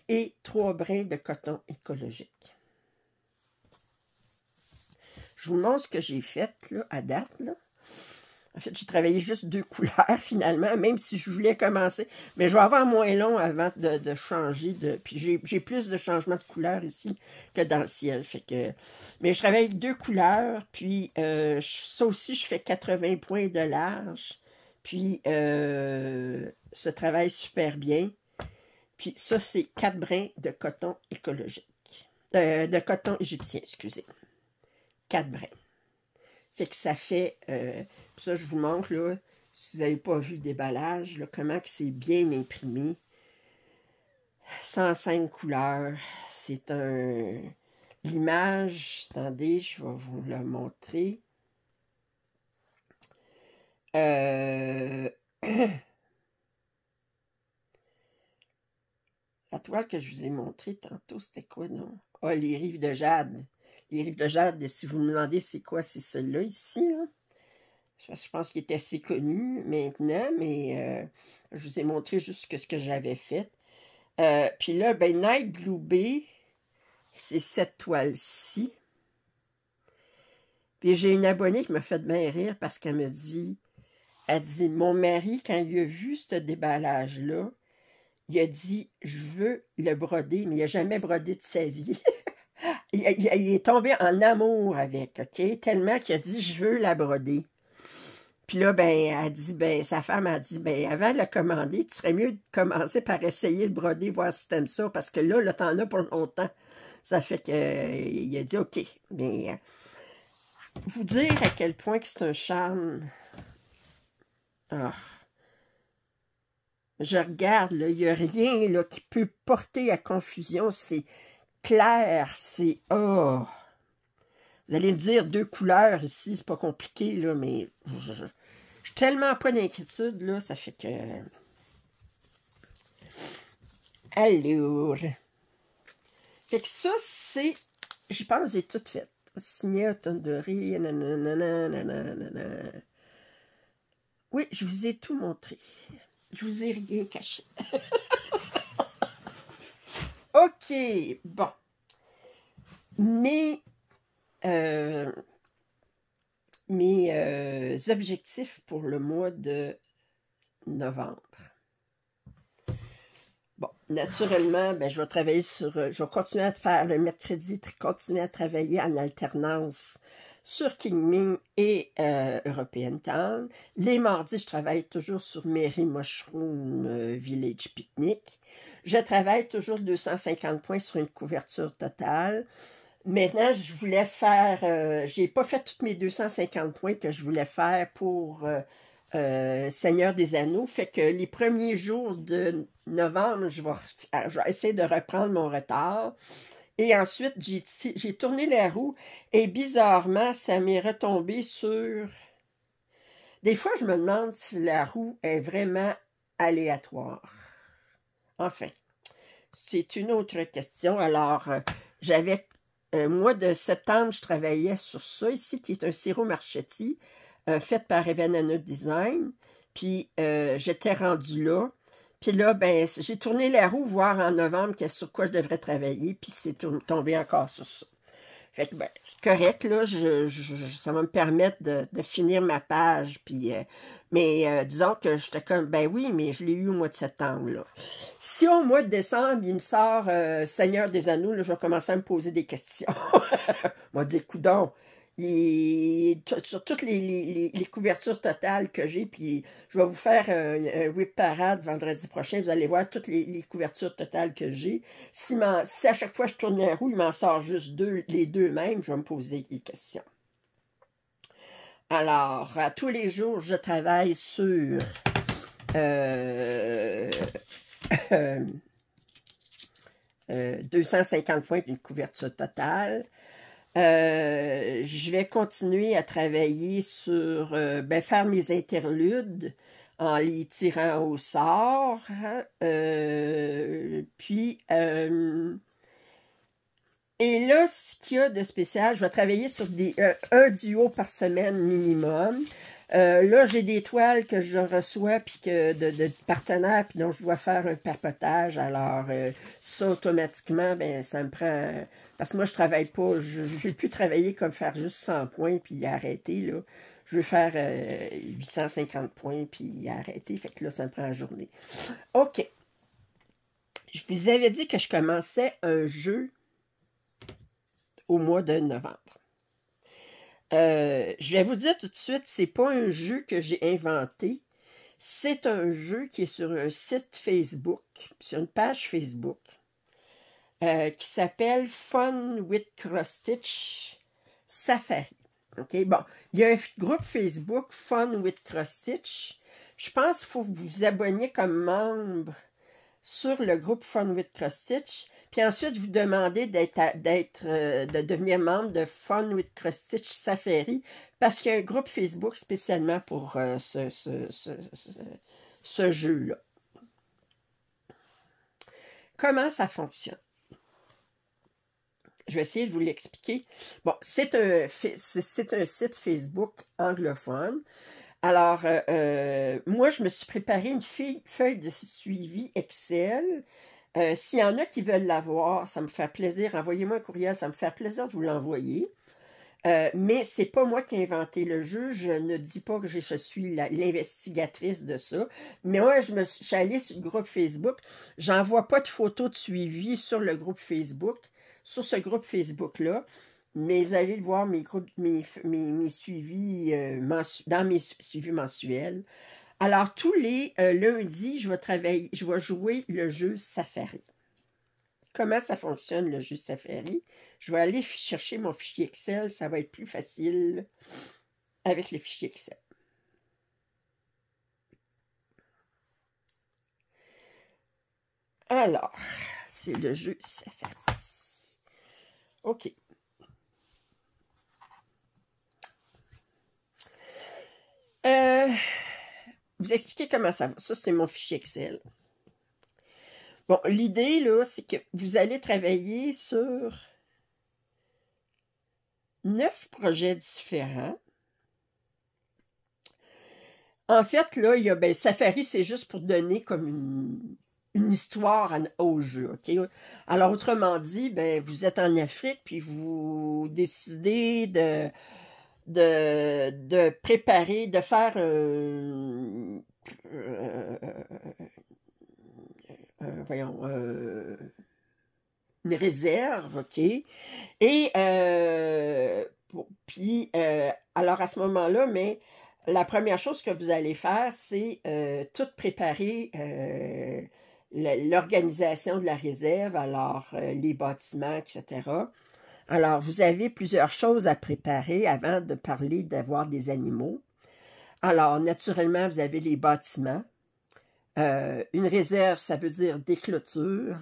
et 3 brins de coton écologique. Je vous montre ce que j'ai fait là, à date. Là. En fait, j'ai travaillé juste 2 couleurs finalement, même si je voulais commencer. Mais je vais avoir moins long avant de changer. Puis j'ai plus de changements de couleurs ici que dans le ciel. Fait que, mais je travaille 2 couleurs. Puis ça aussi, je fais 80 points de large. Puis ça travaille super bien. Puis ça, c'est 4 brins de coton écologique. De coton égyptien, excusez. 4 brins. Fait que ça fait, ça je vous montre là, si vous n'avez pas vu le déballage, là, comment que c'est bien imprimé. 105 couleurs, c'est l'image, attendez, je vais vous la montrer. La toile que je vous ai montrée tantôt, c'était quoi, non? Ah, les rives de jade. Les rives de jade, si vous me demandez c'est quoi, c'est celle-là ici, là. Je pense qu'il est assez connu maintenant, mais je vous ai montré juste ce que j'avais fait. Puis là, ben, Night Blue Bay, c'est cette toile-ci. Puis j'ai une abonnée qui m'a fait bien rire parce qu'elle me dit, elle dit, mon mari, quand il a vu ce déballage-là, il a dit, je veux le broder, mais il n'a jamais brodé de sa vie. il est tombé en amour avec, OK? Tellement qu'il a dit, je veux la broder. Puis là, ben, elle dit, ben, sa femme a dit, ben, avant de le commander, tu serais mieux de commencer par essayer de broder, voir si t'aimes ça, parce que là, t'en as pour longtemps. Ça fait que, il a dit, OK. Mais, vous dire à quel point que c'est un charme. Ah. Je regarde, là, il n'y a rien là, qui peut porter à confusion. C'est clair, c'est... Oh! Vous allez me dire deux couleurs ici, c'est pas compliqué, là, mais j'ai tellement pas d'inquiétude, là, ça fait que... Alors... Fait que ça, c'est... Je pense que j'ai tout fait. Signé automne doré, nanana, nanana. Oui, je vous ai tout montré. Je vous ai rien caché. OK, bon. Mes objectifs pour le mois de novembre. Bon, naturellement, ben, je vais travailler sur... je vais continuer à faire le mercredi, continuer à travailler en alternance sur Kingming et European Town. Les mardis, je travaille toujours sur Mary Mushroom Village Picnic. Je travaille toujours 250 points sur une couverture totale. Maintenant, je voulais faire... j'ai pas fait tous mes 250 points que je voulais faire pour Seigneur des Anneaux. Fait que les premiers jours de novembre, je vais essayer de reprendre mon retard. Et ensuite, j'ai tourné la roue et bizarrement, ça m'est retombé sur... Des fois, je me demande si la roue est vraiment aléatoire. Enfin, c'est une autre question. Alors, j'avais... mois de septembre, je travaillais sur ça ici, qui est un sirop Marchetti, fait par Evan Design. Puis, j'étais rendue là. Puis là, ben, j'ai tourné la roue, voir en novembre sur quoi je devrais travailler, puis c'est tombé encore sur ça. Fait que, ben, correct, là, ça va me permettre de finir ma page, puis... mais disons que j'étais comme, ben oui, mais je l'ai eu au mois de septembre, là. Si au mois de décembre, il me sort Seigneur des Anneaux, là, je vais commencer à me poser des questions. Moi, dire, coudonc, sur toutes les couvertures totales que j'ai, puis je vais vous faire un whip parade vendredi prochain, vous allez voir toutes les couvertures totales que j'ai. Si à chaque fois je tourne la roue, il m'en sort juste les deux mêmes, je vais me poser des questions. Alors, à tous les jours, je travaille sur 250 points d'une couverture totale. Je vais continuer à travailler sur faire mes interludes en les tirant au sort. Et là, ce qu'il y a de spécial, je vais travailler sur un duo par semaine minimum. Là, j'ai des toiles que je reçois puis de partenaires puis dont je dois faire un papotage. Alors, ça, automatiquement, ben ça me prend... Parce que moi, je travaille pas, je ne vais plus travailler comme faire juste 100 points puis arrêter, là. Je veux faire 850 points puis arrêter. Fait que là, ça me prend la journée. OK. Je vous avais dit que je commençais un jeu au mois de novembre. Je vais vous dire tout de suite, c'est pas un jeu que j'ai inventé. C'est un jeu qui est sur un site Facebook, sur une page Facebook, qui s'appelle Fun with Cross-Stitch Safari. OK, bon, il y a un groupe Facebook Fun with Cross-Stitch. Je pense qu'il faut que vous vous abonniez comme membre sur le groupe Fun with Cross-Stitch. Puis ensuite, vous demandez de devenir membre de Fun with Cross-Stitch Safari parce qu'il y a un groupe Facebook spécialement pour ce jeu-là. Comment ça fonctionne? Je vais essayer de vous l'expliquer. Bon, c'est un site Facebook anglophone. Alors, moi, je me suis préparé une feuille de suivi Excel. S'il y en a qui veulent l'avoir, ça me fait plaisir. Envoyez-moi un courriel, ça me fait plaisir de vous l'envoyer. Mais c'est pas moi qui ai inventé le jeu. Je ne dis pas que je suis l'investigatrice de ça. Mais moi, je suis allée sur le groupe Facebook. J'envoie pas de photos de suivi sur le groupe Facebook. Sur ce groupe Facebook-là. Mais vous allez le voir, mes groupes, mes suivis, dans mes suivis mensuels. Alors, tous les lundis, je vais jouer le jeu Safari. Comment ça fonctionne, le jeu Safari? Je vais aller chercher mon fichier Excel. Ça va être plus facile avec le fichier Excel. Alors, c'est le jeu Safari. OK. Vous expliquer comment ça va. Ça, c'est mon fichier Excel. Bon, l'idée, là, c'est que vous allez travailler sur 9 projets différents. En fait, là, il y a, Safari, c'est juste pour donner comme une histoire au jeu, OK? Alors, autrement dit, vous êtes en Afrique, puis vous décidez de préparer, de faire une réserve, OK? Et alors à ce moment-là, mais la première chose que vous allez faire, c'est tout préparer l'organisation de la réserve, alors les bâtiments, etc. Alors, vous avez plusieurs choses à préparer avant de parler d'avoir des animaux. Alors, naturellement, vous avez les bâtiments. Une réserve, ça veut dire des clôtures.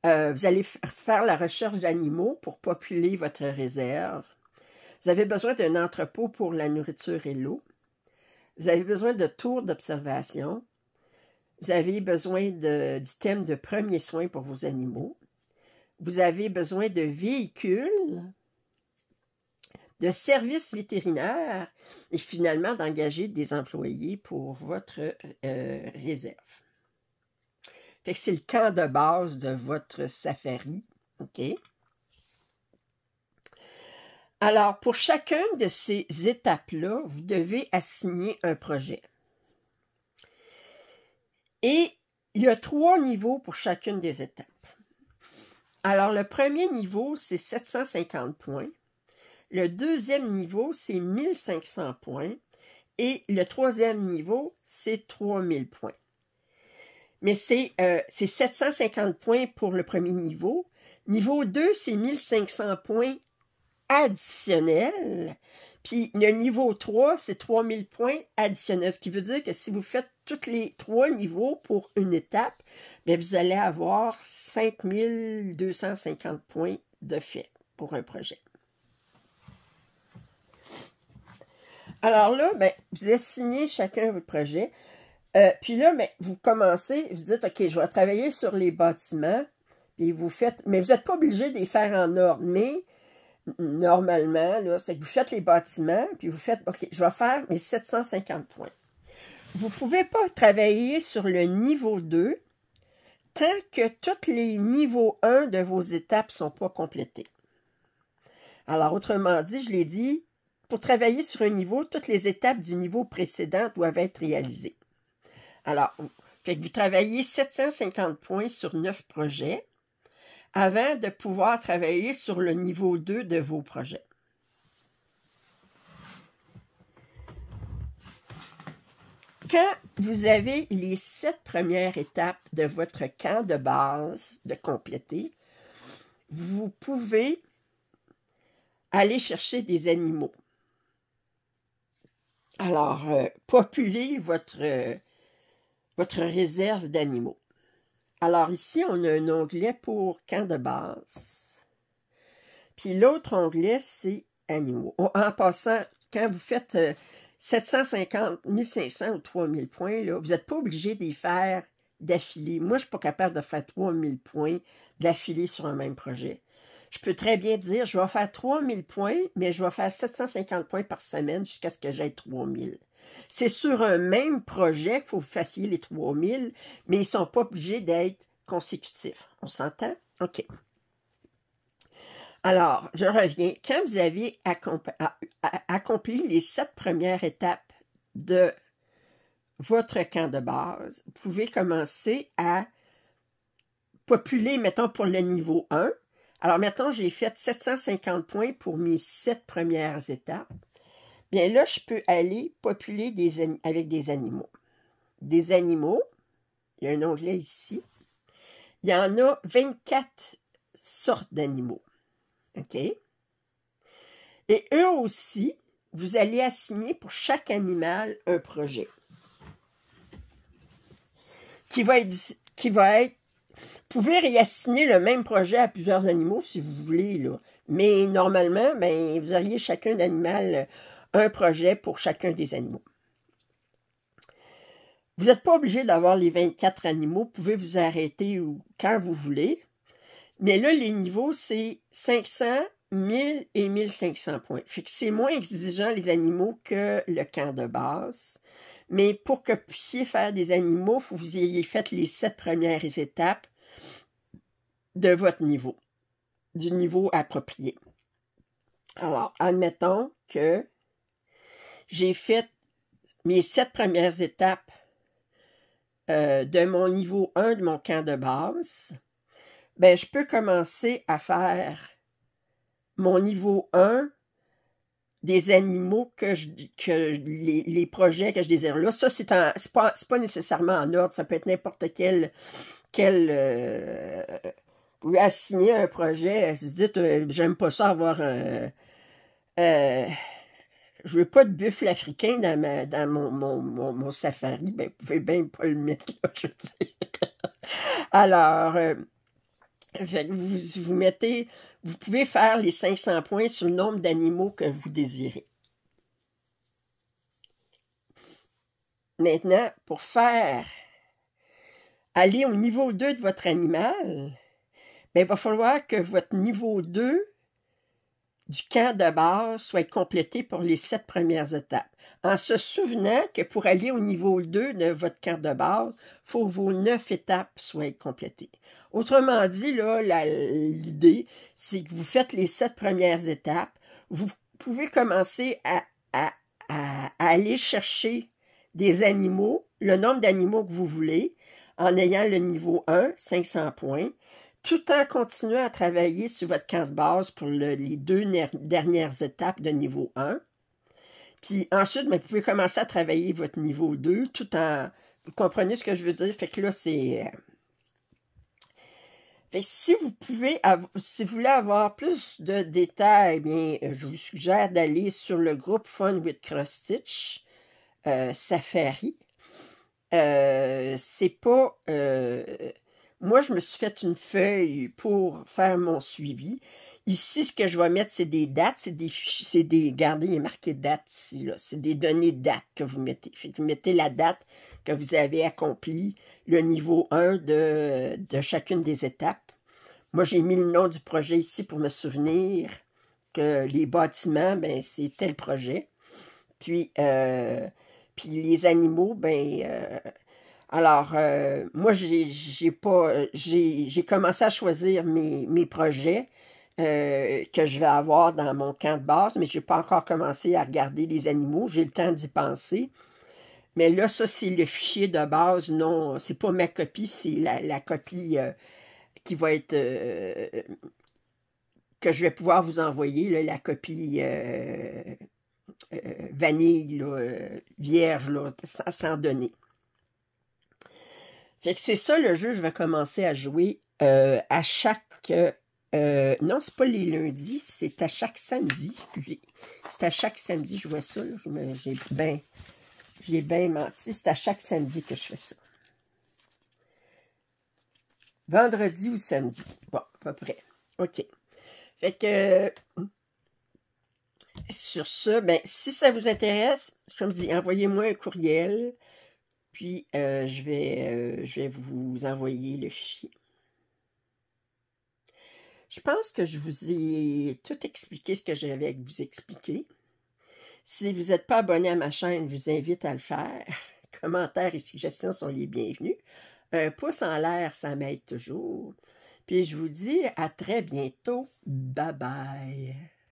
Vous allez faire la recherche d'animaux pour populer votre réserve. Vous avez besoin d'un entrepôt pour la nourriture et l'eau. Vous avez besoin de tours d'observation. Vous avez besoin d'items de premiers soins pour vos animaux. Vous avez besoin de véhicules, de services vétérinaires et finalement d'engager des employés pour votre réserve. Fait que c'est le camp de base de votre safari. OK? Alors, pour chacune de ces étapes-là, vous devez assigner un projet. Et il y a 3 niveaux pour chacune des étapes. Alors, le premier niveau, c'est 750 points. Le deuxième niveau, c'est 1500 points. Et le troisième niveau, c'est 3000 points. Mais c'est 750 points pour le premier niveau. Niveau 2, c'est 1500 points additionnels. Puis le niveau 3, c'est 3000 points additionnels. Ce qui veut dire que si vous faites tous les 3 niveaux pour une étape, vous allez avoir 5250 points de fait pour un projet. Alors là, vous assignez chacun votre projet. Puis là, vous commencez, vous dites, OK, je vais travailler sur les bâtiments, et vous faites, mais vous n'êtes pas obligé de les faire en ordre, mais normalement, là, c'est que vous faites les bâtiments, puis vous faites, OK, je vais faire mes 750 points. Vous ne pouvez pas travailler sur le niveau 2 tant que tous les niveaux 1 de vos étapes ne sont pas complétés. Alors, autrement dit, je l'ai dit, pour travailler sur un niveau, toutes les étapes du niveau précédent doivent être réalisées. Alors, vous travaillez 750 points sur 9 projets avant de pouvoir travailler sur le niveau 2 de vos projets. Quand vous avez les 7 premières étapes de votre camp de base de compléter, vous pouvez aller chercher des animaux. Alors, populer votre réserve d'animaux. Alors ici, on a un onglet pour camp de base. Puis l'autre onglet, c'est animaux. En passant, quand vous faites 750, 1500 ou 3000 points, là, vous n'êtes pas obligé d'y faire d'affilée. Moi, je ne suis pas capable de faire 3000 points d'affilée sur un même projet. Je peux très bien dire, je vais faire 3000 points, mais je vais faire 750 points par semaine jusqu'à ce que j'aie 3000. C'est sur un même projet qu'il faut que vous fassiez les 3000, mais ils ne sont pas obligés d'être consécutifs. On s'entend? OK. Alors, je reviens. Quand vous avez accompli les 7 premières étapes de votre camp de base, vous pouvez commencer à populer, mettons, pour le niveau 1. Alors, mettons, j'ai fait 750 points pour mes 7 premières étapes. Bien là, je peux aller populer avec des animaux. Des animaux, il y a un onglet ici. Il y en a 24 sortes d'animaux. OK? Et eux aussi, vous allez assigner pour chaque animal un projet. Qui va être, vous pouvez réassigner le même projet à plusieurs animaux si vous voulez, là. Mais normalement, ben, vous auriez chacun d'animal un projet pour chacun des animaux. Vous n'êtes pas obligé d'avoir les 24 animaux, vous pouvez vous arrêter quand vous voulez. Mais là, les niveaux, c'est 500, 1000 et 1500 points. Fait que c'est moins exigeant, les animaux, que le camp de base. Mais pour que vous puissiez faire des animaux, il faut que vous ayez fait les 7 premières étapes de votre niveau, du niveau approprié. Alors, admettons que j'ai fait mes 7 premières étapes de mon niveau 1 de mon camp de base. Ben, je peux commencer à faire mon niveau 1 des animaux les projets que je désire. Là, ça, c'est pas nécessairement en ordre, ça peut être n'importe quel vous pouvez assigner un projet, vous dites, j'aime pas ça avoir je veux pas de buffle africain dans mon safari, ben, vous pouvez bien pas le mettre, là, je veux dire. Alors, vous pouvez faire les 500 points sur le nombre d'animaux que vous désirez. Maintenant, pour aller au niveau 2 de votre animal, ben, il va falloir que votre niveau 2 du camp de base soit complété pour les 7 premières étapes. En se souvenant que pour aller au niveau 2 de votre camp de base, il faut que vos 9 étapes soient complétées. Autrement dit, là, l'idée, c'est que vous faites les 7 premières étapes. Vous pouvez commencer à aller chercher des animaux, le nombre d'animaux que vous voulez, en ayant le niveau 1, 500 points, tout en continuant à travailler sur votre camp de base pour les 2 dernières étapes de niveau 1. Puis ensuite, ben, vous pouvez commencer à travailler votre niveau 2 tout en... Vous comprenez ce que je veux dire? Fait que là, c'est... Fait que si vous voulez avoir plus de détails, bien, je vous suggère d'aller sur le groupe Fun with Cross Stitch Safari. C'est pas... moi, je me suis fait une feuille pour faire mon suivi. Ici, ce que je vais mettre, c'est des dates, regardez, il est marqué date ici, là. C'est des données de date que vous mettez. Fait que vous mettez la date que vous avez accompli, le niveau 1 de chacune des étapes. Moi, j'ai mis le nom du projet ici pour me souvenir que les bâtiments, ben, c'est tel projet. Puis les animaux, ben... alors, moi, j'ai commencé à choisir mes projets que je vais avoir dans mon camp de base, mais je n'ai pas encore commencé à regarder les animaux. J'ai le temps d'y penser. Mais là, ça, c'est le fichier de base. Non, c'est pas ma copie, c'est la copie qui va être... que je vais pouvoir vous envoyer, là, la copie... vanille, là, vierge, là, sans données. Fait que c'est ça le jeu, je vais commencer à jouer à chaque... non, c'est pas les lundis, c'est à chaque samedi. C'est à chaque samedi, je vois ça. J'ai bien menti. C'est à chaque samedi que je fais ça. Vendredi ou samedi. Bon, à peu près. OK. Fait que... sur ça, ben, si ça vous intéresse, comme je dis, envoyez-moi un courriel. Puis, je vais vous envoyer le fichier. Je pense que je vous ai tout expliqué ce que j'avais à vous expliquer. Si vous n'êtes pas abonné à ma chaîne, je vous invite à le faire. Commentaires et suggestions sont les bienvenus. Un pouce en l'air, ça m'aide toujours. Puis, je vous dis à très bientôt. Bye bye.